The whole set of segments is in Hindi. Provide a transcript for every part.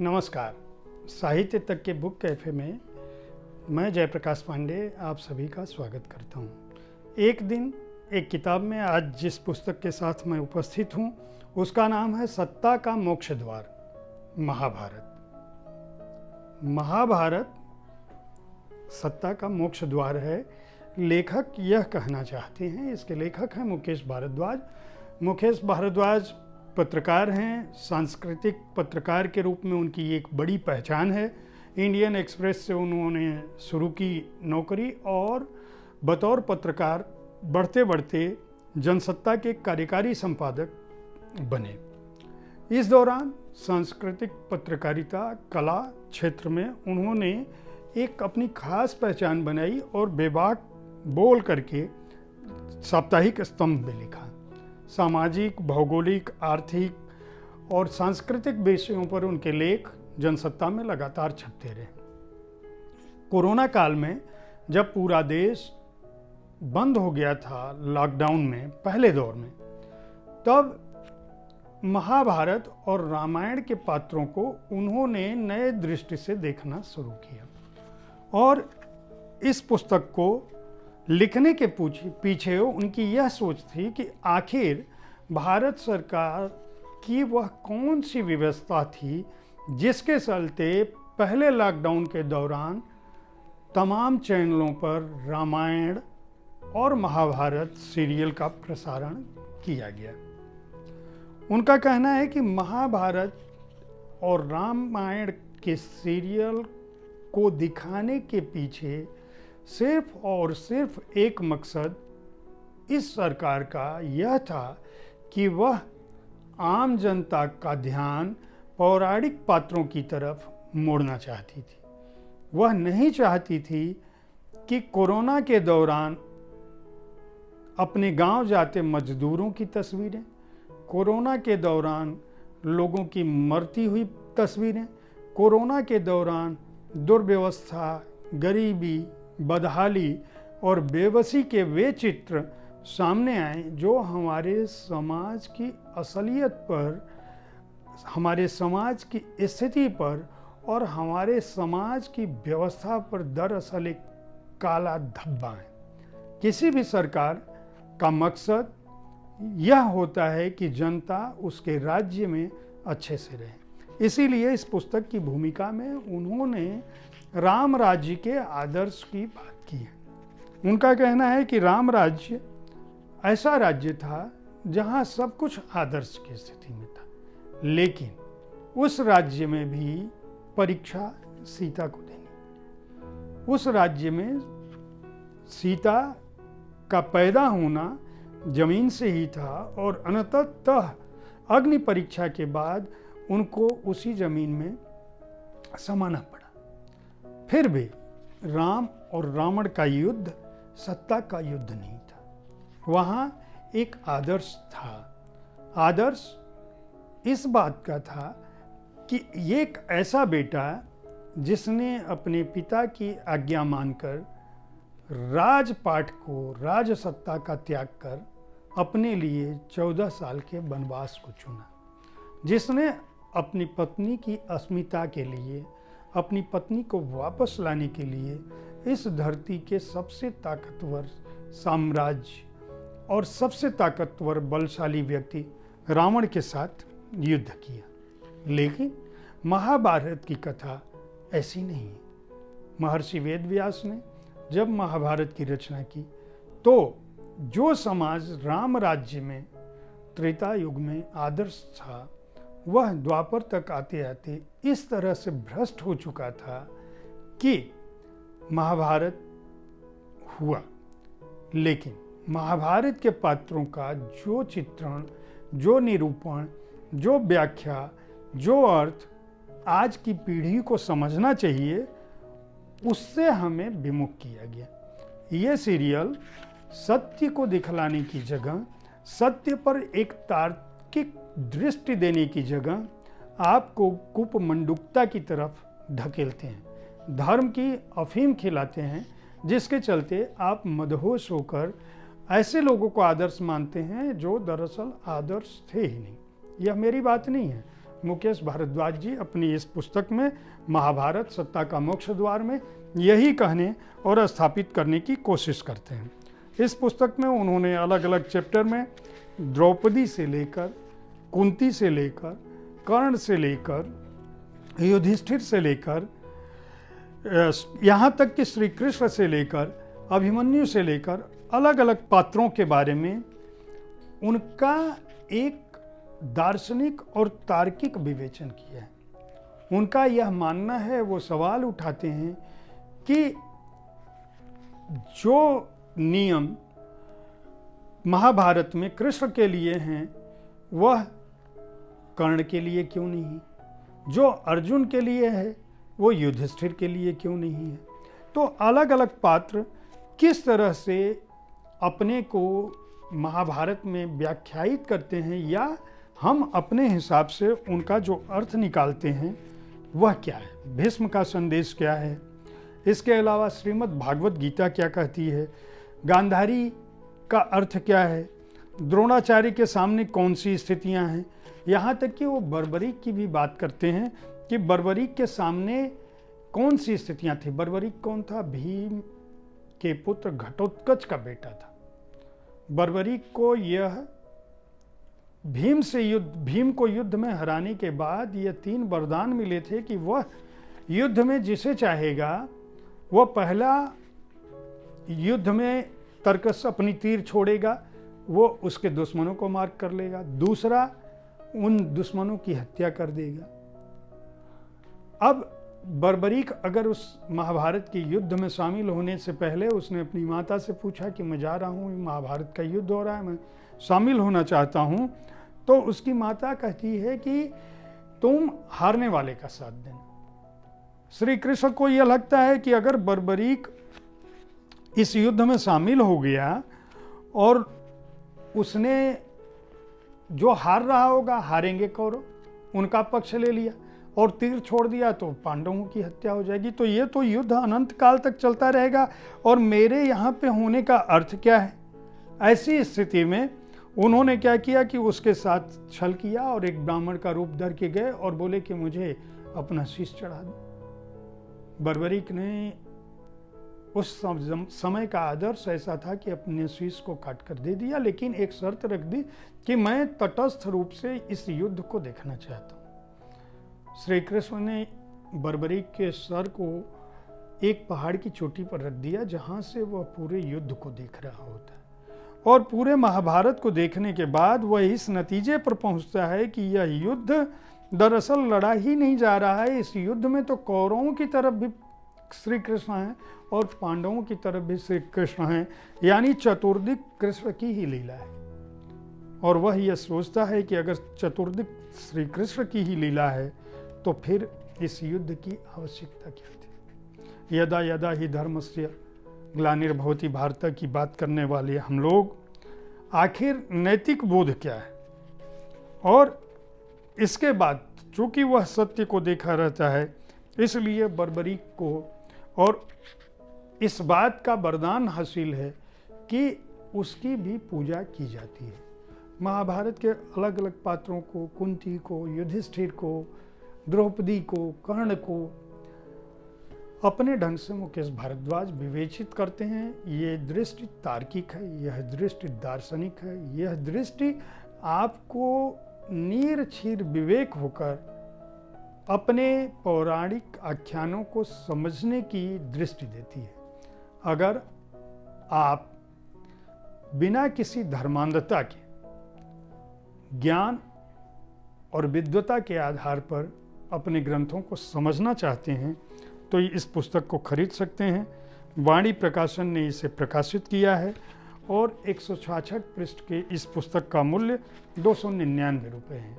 नमस्कार। साहित्य तक के बुक कैफ़े में मैं जयप्रकाश पांडे आप सभी का स्वागत करता हूँ। एक दिन एक किताब में आज जिस पुस्तक के साथ मैं उपस्थित हूँ उसका नाम है सत्ता का मोक्ष द्वार, महाभारत। महाभारत सत्ता का मोक्ष द्वार है। लेखक यह कहना चाहते हैं, इसके लेखक हैं मुकेश भारद्वाज। मुकेश भारद्वाज पत्रकार हैं, सांस्कृतिक पत्रकार के रूप में उनकी एक बड़ी पहचान है। इंडियन एक्सप्रेस से उन्होंने शुरू की नौकरी और बतौर पत्रकार बढ़ते बढ़ते जनसत्ता के कार्यकारी संपादक बने। इस दौरान सांस्कृतिक पत्रकारिता कला क्षेत्र में उन्होंने एक अपनी खास पहचान बनाई और बेबाक बोल करके साप्ताहिक स्तंभ में लिखा। सामाजिक, भौगोलिक, आर्थिक और सांस्कृतिक विषयों पर उनके लेख जनसत्ता में लगातार छपते रहे। कोरोना काल में जब पूरा देश बंद हो गया था लॉकडाउन में पहले दौर में, तब महाभारत और रामायण के पात्रों को उन्होंने नए दृष्टि से देखना शुरू किया और इस पुस्तक को लिखने के पीछे उनकी यह सोच थी कि आखिर भारत सरकार की वह कौन सी व्यवस्था थी जिसके चलते पहले लॉकडाउन के दौरान तमाम चैनलों पर रामायण और महाभारत सीरियल का प्रसारण किया गया। उनका कहना है कि महाभारत और रामायण के सीरियल को दिखाने के पीछे सिर्फ और सिर्फ एक मकसद इस सरकार का यह था कि वह आम जनता का ध्यान पौराणिक पात्रों की तरफ मोड़ना चाहती थी। वह नहीं चाहती थी कि कोरोना के दौरान अपने गांव जाते मजदूरों की तस्वीरें, कोरोना के दौरान लोगों की मरती हुई तस्वीरें, कोरोना के दौरान दुर्व्यवस्था, गरीबी, बदहाली और बेबसी के वे चित्र सामने आए जो हमारे समाज की असलियत पर, हमारे समाज की स्थिति पर और हमारे समाज की व्यवस्था पर दरअसल एक काला धब्बा है। किसी भी सरकार का मकसद यह होता है कि जनता उसके राज्य में अच्छे से रहे। इसीलिए इस पुस्तक की भूमिका में उन्होंने राम राज्य के आदर्श की बात की है। उनका कहना है कि राम राज्य ऐसा राज्य था जहां सब कुछ आदर्श की स्थिति में था, लेकिन उस राज्य में भी परीक्षा सीता को देनी। उस राज्य में सीता का पैदा होना जमीन से ही था और अंततः अग्नि परीक्षा के बाद उनको उसी जमीन में समाना पड़ा। फिर भी राम और रावण का युद्ध सत्ता का युद्ध नहीं था, वहाँ एक आदर्श था। आदर्श इस बात का था कि ये एक ऐसा बेटा जिसने अपने पिता की आज्ञा मानकर राजपाट को, राजसत्ता का त्याग कर अपने लिए 14 साल के वनवास को चुना, जिसने अपनी पत्नी की अस्मिता के लिए, अपनी पत्नी को वापस लाने के लिए इस धरती के सबसे ताकतवर साम्राज्य और सबसे ताकतवर बलशाली व्यक्ति रावण के साथ युद्ध किया। लेकिन महाभारत की कथा ऐसी नहीं है। महर्षि वेदव्यास ने जब महाभारत की रचना की तो जो समाज राम राज्य में त्रेता युग में आदर्श था, वह द्वापर तक आते आते इस तरह से भ्रष्ट हो चुका था कि महाभारत हुआ। लेकिन महाभारत के पात्रों का जो चित्रण, जो निरूपण, जो व्याख्या, जो अर्थ आज की पीढ़ी को समझना चाहिए, उससे हमें विमुख किया गया। ये सीरियल सत्य को दिखलाने की जगह, सत्य पर एक तार्किक दृष्टि देने की जगह आपको कुपमंडुकता की तरफ धकेलते हैं, धर्म की अफीम खिलाते हैं, जिसके चलते आप मदहोश होकर ऐसे लोगों को आदर्श मानते हैं जो दरअसल आदर्श थे ही नहीं। यह मेरी बात नहीं है, मुकेश भारद्वाज जी अपनी इस पुस्तक में महाभारत सत्ता का मोक्ष द्वार में यही कहने और स्थापित करने की कोशिश करते हैं। इस पुस्तक में उन्होंने अलग अलग चैप्टर में द्रौपदी से लेकर, कुंती से लेकर, कर्ण से लेकर, युधिष्ठिर से लेकर, यहाँ तक कि श्री कृष्ण से लेकर, अभिमन्यु से लेकर अलग अलग पात्रों के बारे में उनका एक दार्शनिक और तार्किक विवेचन किया है। उनका यह मानना है, वो सवाल उठाते हैं कि जो नियम महाभारत में कृष्ण के लिए हैं वह कर्ण के लिए क्यों नहीं है, जो अर्जुन के लिए है वो युधिष्ठिर के लिए क्यों नहीं है। तो अलग अलग पात्र किस तरह से अपने को महाभारत में व्याख्यायित करते हैं या हम अपने हिसाब से उनका जो अर्थ निकालते हैं वह क्या है, भीष्म का संदेश क्या है, इसके अलावा श्रीमद् भागवत गीता क्या कहती है, गांधारी का अर्थ क्या है, द्रोणाचार्य के सामने कौन सी स्थितियां हैं, यहाँ तक कि वो बर्बरीक की भी बात करते हैं कि बर्बरीक के सामने कौन सी स्थितियां थी। बर्बरीक कौन था? भीम के पुत्र घटोत्कच का बेटा था। बर्बरीक को यह भीम को युद्ध में हराने के बाद यह 3 वरदान मिले थे कि वह युद्ध में जिसे चाहेगा वह पहला युद्ध में तर्कस अपनी तीर छोड़ेगा, वो उसके दुश्मनों को मार कर लेगा, दूसरा उन दुश्मनों की हत्या कर देगा। अब बर्बरीक अगर उस महाभारत के युद्ध में शामिल होने से पहले उसने अपनी माता से पूछा कि मैं जा रहा हूँ, महाभारत का युद्ध हो रहा है, मैं शामिल होना चाहता हूँ, तो उसकी माता कहती है कि तुम हारने वाले का साथ देना। श्री कृष्ण को यह लगता है कि अगर बर्बरीक इस युद्ध में शामिल हो गया और उसने जो हार रहा होगा, हारेंगे कौरव, उनका पक्ष ले लिया और तीर छोड़ दिया तो पांडवों की हत्या हो जाएगी, तो ये तो युद्ध अनंत काल तक चलता रहेगा और मेरे यहाँ पे होने का अर्थ क्या है। ऐसी स्थिति में उन्होंने क्या किया कि उसके साथ छल किया और एक ब्राह्मण का रूप धर के गए और बोले कि मुझे अपना शीश चढ़ा दो। बर्बरीक ने उस समय का आदर्श ऐसा था कि अपने शीश को काट कर दे दिया, लेकिन एक शर्त रख दी कि मैं तटस्थ रूप से इस युद्ध को देखना चाहता हूँ। श्री कृष्ण ने बर्बरीक के सर को एक पहाड़ की चोटी पर रख दिया जहाँ से वह पूरे युद्ध को देख रहा होता है, और पूरे महाभारत को देखने के बाद वह इस नतीजे पर पहुँचता है कि यह युद्ध दरअसल लड़ा ही नहीं जा रहा है। इस युद्ध में तो कौरवों की तरफ भी श्री कृष्ण हैं और पांडवों की तरफ भी श्री कृष्ण हैं, यानी चतुर्दिक कृष्ण की ही लीला है। और वह यह सोचता है कि अगर चतुर्दिक श्री कृष्ण की ही लीला है तो फिर इस युद्ध की आवश्यकता क्या थी। यदा यदा ही धर्मस्य ग्लानिर्भवति भारत की बात करने वाले हम लोग, आखिर नैतिक बोध क्या है। और इसके बाद चूंकि वह सत्य को देखा रहता है, इसलिए बर्बरीक को और इस बात का वरदान हासिल है कि उसकी भी पूजा की जाती है। महाभारत के अलग अलग पात्रों को, कुंती को, युधिष्ठिर को, द्रौपदी को, कर्ण को अपने ढंग से मुकेश भारद्वाज विवेचित करते हैं। ये दृष्टि तार्किक है, यह दृष्टि दार्शनिक है, यह दृष्टि आपको नीरक्षीर विवेक होकर अपने पौराणिक आख्यानों को समझने की दृष्टि देती है। अगर आप बिना किसी धर्मांधता के ज्ञान और विद्वता के आधार पर अपने ग्रंथों को समझना चाहते हैं तो इस पुस्तक को खरीद सकते हैं। वाणी प्रकाशन ने इसे प्रकाशित किया है और 166 पृष्ठ के इस पुस्तक का मूल्य 299 रुपये है।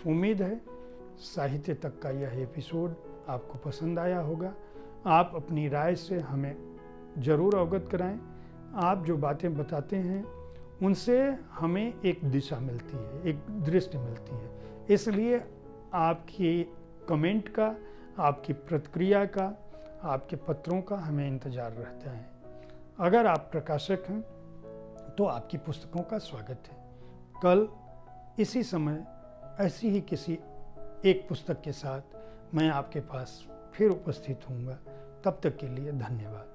उम्मीद है साहित्य तक का यह एपिसोड आपको पसंद आया होगा। आप अपनी राय से हमें ज़रूर अवगत कराएं। आप जो बातें बताते हैं उनसे हमें एक दिशा मिलती है, एक दृष्टि मिलती है। इसलिए आपकी कमेंट का, आपकी प्रतिक्रिया का, आपके पत्रों का हमें इंतज़ार रहता है। अगर आप प्रकाशक हैं तो आपकी पुस्तकों का स्वागत है। कल इसी समय ऐसी ही किसी एक पुस्तक के साथ मैं आपके पास फिर उपस्थित होऊंगा। तब तक के लिए धन्यवाद।